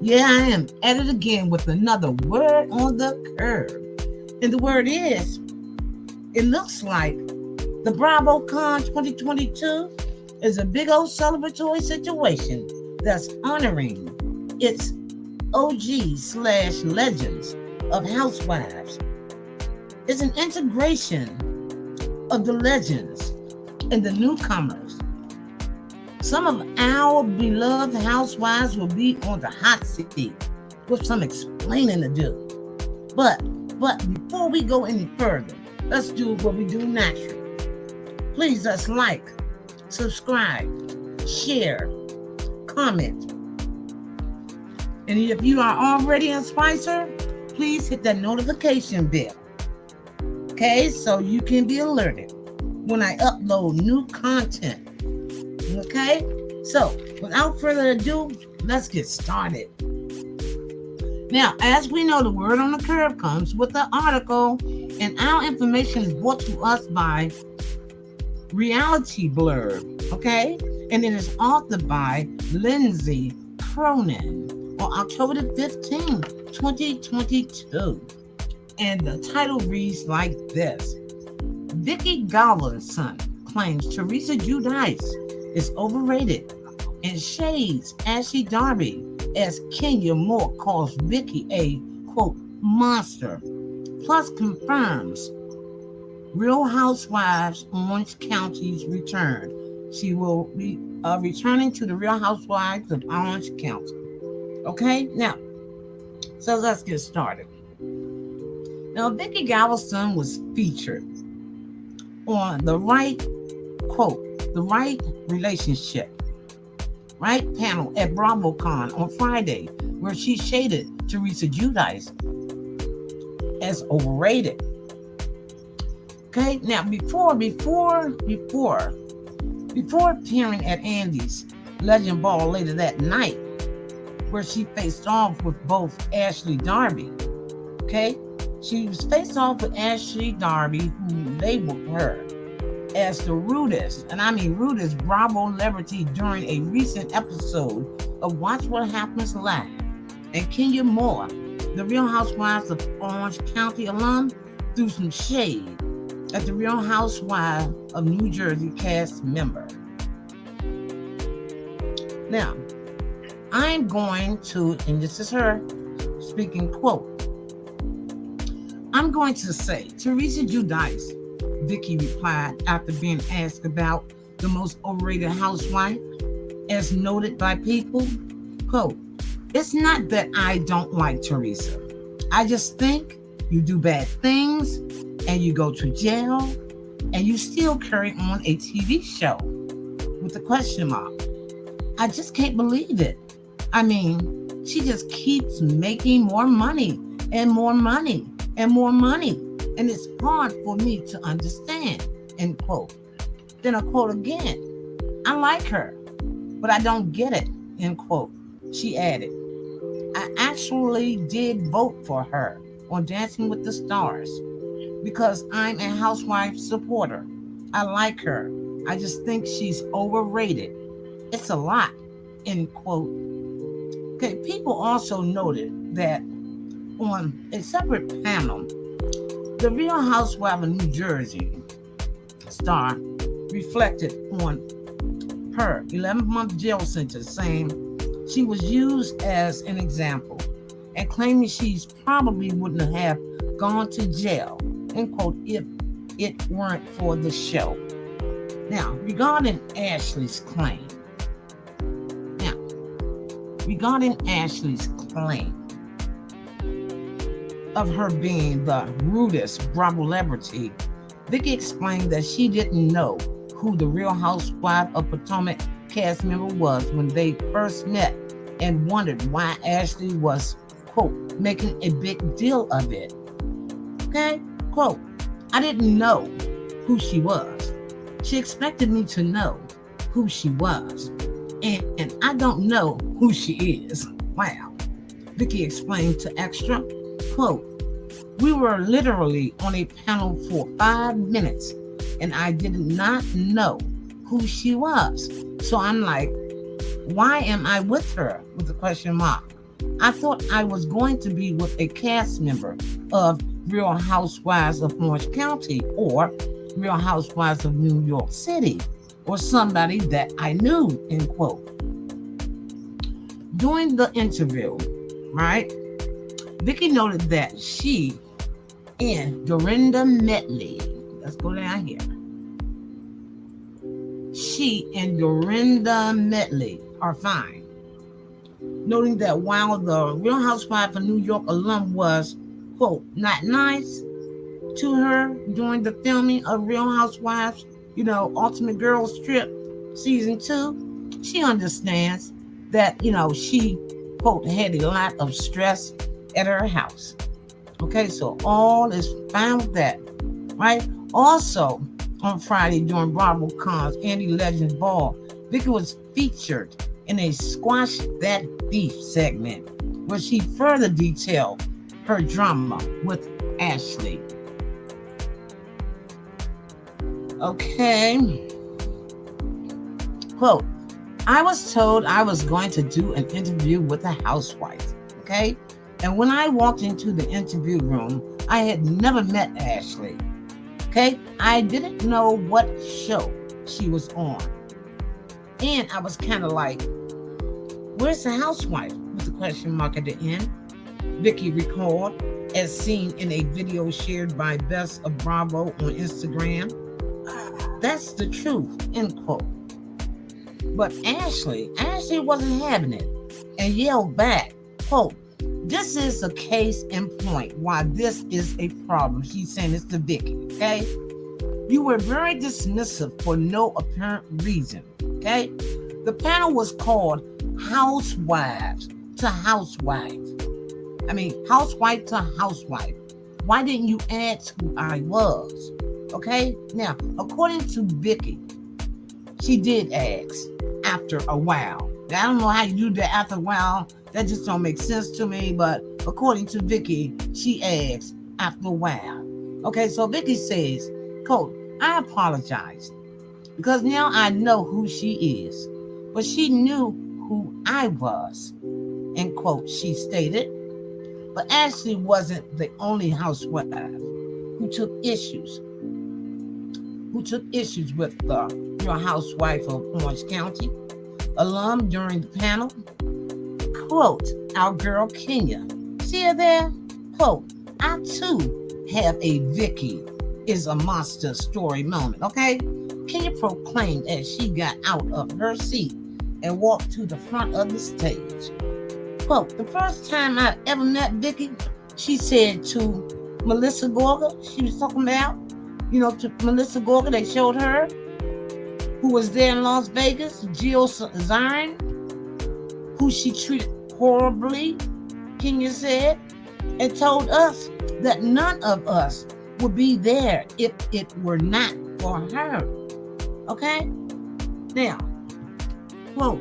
Yeah, I am at it again with another word on the curve. And the word is, it looks like the BravoCon 2022 is a big old celebratory situation that's honoring its OG/legends of housewives. It's an integration of the legends and the newcomers. Some of our beloved housewives will be on the hot seat with some explaining to do. But but before we go any further, let's do what we do naturally. Please let's like, subscribe, share, comment. And if you are already a Spicer, please hit that notification bell. Okay, so you can be alerted when I upload new content. Okay, so without further ado, let's get started. Now, as we know, the word on the curve comes with the article, and our information is brought to us by Reality Blurb, okay? And it is authored by Lindsay Cronin on October the 15th, 2022. And the title reads like this. Vicki son claims Teresa Giudice is overrated and shades Ashley Darby as Kenya Moore calls Vicki a, quote, monster, plus confirms Real Housewives Orange County's return. She will be returning to the Real Housewives of Orange County. Okay, now, so let's get started. Now, Vicki Galveston was featured on the right, quote, the right relationship, right panel at BravoCon on Friday, where she shaded Teresa Giudice as overrated. Okay, now before appearing at Andy's Legend Ball later that night, where she faced off with both Ashley Darby. Okay, she was faced off with Ashley Darby, who labeled her as the rudest, and I mean rudest, Bravo celebrity during a recent episode of Watch What Happens Live. And Kenya Moore, the Real Housewives of Orange County alum, threw some shade at the Real Housewives of New Jersey cast member. Now, I'm going to, and this is her speaking, quote, I'm going to say, Teresa Giudice, Vicki replied after being asked about the most overrated housewife, as noted by people, quote, it's not that I don't like Teresa. I just think you do bad things and you go to jail and you still carry on a TV show with a question mark. I just can't believe it. I mean, she just keeps making more money and more money and more money. And it's hard for me to understand, end quote. Then a quote again, I like her, but I don't get it, end quote. She added, I actually did vote for her on Dancing with the Stars because I'm a housewife supporter. I like her. I just think she's overrated. It's a lot, end quote. Okay, people also noted that on a separate panel, the Real Housewife of New Jersey star reflected on her 11-month jail sentence, saying she was used as an example and claiming she's probably wouldn't have gone to jail, end quote, if it weren't for the show. Now, regarding Ashley's claim, of her being the rudest Bravo celebrity, Vicki explained that she didn't know who the Real Housewife of Potomac cast member was when they first met and wondered why Ashley was, quote, making a big deal of it. Okay, quote, I didn't know who she was. She expected me to know who she was, and I don't know who she is. Wow. Vicki explained to Extra, quote, we were literally on a panel for 5 minutes and I did not know who she was. So I'm like, why am I with her? With a question mark. I thought I was going to be with a cast member of Real Housewives of Orange County or Real Housewives of New York City or somebody that I knew, end quote. During the interview, right, Vicki noted that she and Dorinda Medley, let's go down here. She and Dorinda Medley are fine, noting that while the Real Housewife of New York alum was, quote, not nice to her during the filming of Real Housewives, Ultimate Girls Trip Season 2, she understands that, she, quote, had a lot of stress at her house. Okay, so all is fine with that, right? Also, on Friday during BravoCon's Andy Legends Ball, Vicki was featured in a Squash That Beef segment where she further detailed her drama with Ashley. Okay. Quote, I was told I was going to do an interview with a housewife, okay? And when I walked into the interview room, I had never met Ashley, okay? I didn't know what show she was on. And I was kind of like, where's the housewife? With the question mark at the end. Vicki recalled, as seen in a video shared by Best of Bravo on Instagram. That's the truth, end quote. But Ashley wasn't having it and yelled back, quote, this is a case in point why this is a problem. She's saying it's to Vicki, okay? You were very dismissive for no apparent reason, okay? The panel was called Housewives to Housewife. Housewife to Housewife. Why didn't you ask who I was? Okay? Now, according to Vicki, she did ask after a while. Now, I don't know how you do that after a while. That just don't make sense to me. But according to Vicki, she asked after a while. Okay, so Vicki says, quote, I apologize because now I know who she is. But she knew who I was, end quote, she stated. But Ashley wasn't the only housewife who took issues with the Real Housewife of Orange County alum during the panel. Quote, our girl Kenya. See her there? Quote, I too have a Vicki is a monster story moment, okay? Kenya proclaimed as she got out of her seat and walked to the front of the stage. Quote, the first time I ever met Vicki, she said to Melissa Gorga, she was talking about, to Melissa Gorga, they showed her, who was there in Las Vegas, Gio Zion, who she treated horribly, Kenya said, and told us that none of us would be there if it were not for her. Okay? Now, quote,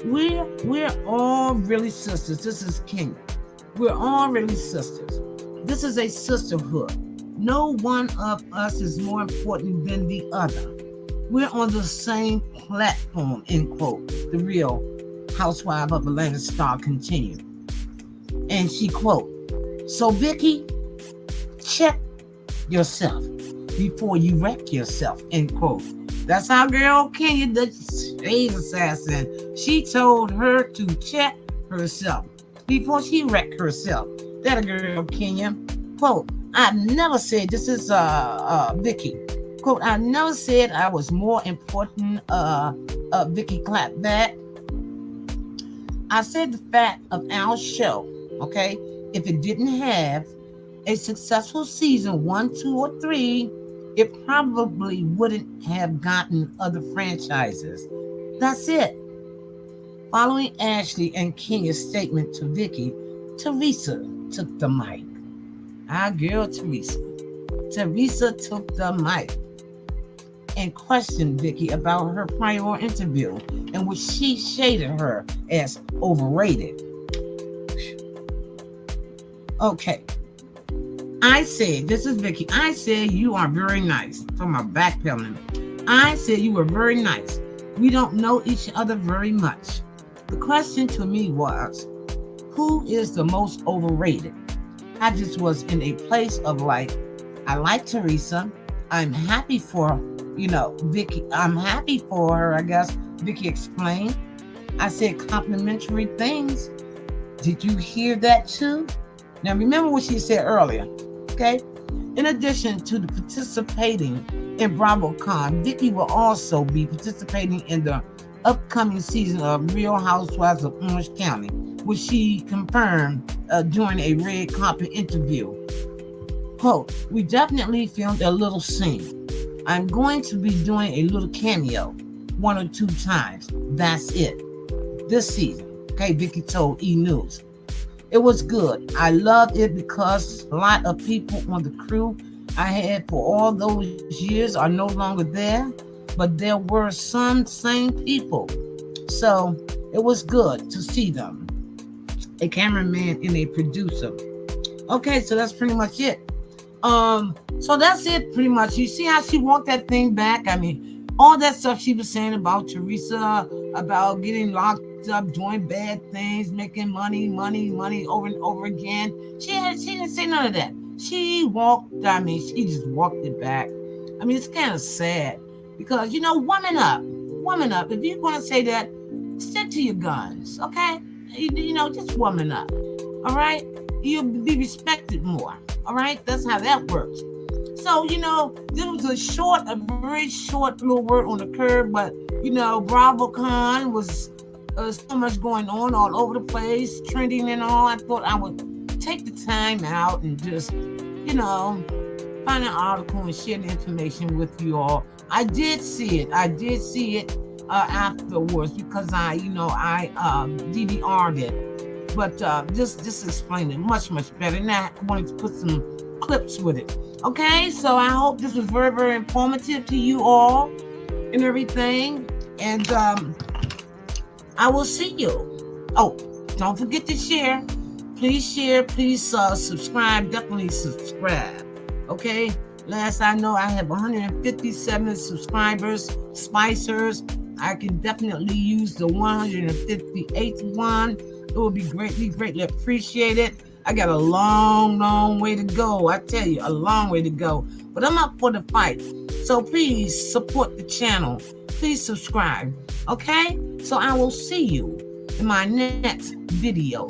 we're all really sisters. This is Kenya. We're all really sisters. This is a sisterhood. No one of us is more important than the other. We're on the same platform, end quote. The Real Housewife of Atlanta star continued. And she quote, so Vicki, check yourself before you wreck yourself, end quote. That's our girl Kenya, the shade assassin. She told her to check herself before she wrecked herself. That girl Kenya. Quote, I've never said, this is Vicki. Quote, I never said I was more important, Vicki clapped back. I said the fact of our show, okay, if it didn't have a successful season 1, 2, or 3, it probably wouldn't have gotten other franchises. That's it. Following Ashley and Kenya's statement to Vicki, Teresa took the mic. Our girl Teresa. Teresa took the mic and questioned Vicki about her prior interview in which she shaded her as overrated. Okay. I said, this is Vicki, I said you are very nice. From my backpedaling. I said you were very nice. We don't know each other very much. The question to me was, who is the most overrated? I just was in a place of like, I like Teresa. I'm happy for, Vicki. I'm happy for her, I guess. Vicki explained. I said complimentary things. Did you hear that too? Now remember what she said earlier. Okay. In addition to the participating in BravoCon, Vicki will also be participating in the upcoming season of Real Housewives of Orange County, which she confirmed during a red carpet interview. Quote, we definitely filmed a little scene. I'm going to be doing a little cameo 1 or 2 times. That's it. This season. Okay, Vicki told E! News. It was good. I loved it because a lot of people on the crew I had for all those years are no longer there, but there were some same people. So it was good to see them. A cameraman and a producer. Okay, so that's pretty much it. So that's it pretty much. You see how she walked that thing back? I mean, all that stuff she was saying about Teresa, about getting locked up, doing bad things, making money over and over again. She didn't say none of that. She just walked it back. I mean, it's kind of sad because woman up. If you're gonna say that, stick to your guns, okay? Just woman up. All right, you'll be respected more. All right, that's how that works. So this was a very short little word on the curb, but BravoCon was so much going on all over the place, trending and all. I thought I would take the time out and just, find an article and share the information with you all. I did see it afterwards because I DVR'd it. But just explain it much better. And I wanted to put some clips with it. Okay, so I hope this was very, very informative to you all and everything. And I will see you. Oh, don't forget to share. Please subscribe. Definitely subscribe. Okay. Last I know, I have 157 subscribers, spicers. I can definitely use the 158th one. It will be greatly appreciated. I got a long way to go. I tell you, a long way to go. But I'm up for the fight. So please support the channel. Please subscribe. Okay? So I will see you in my next video.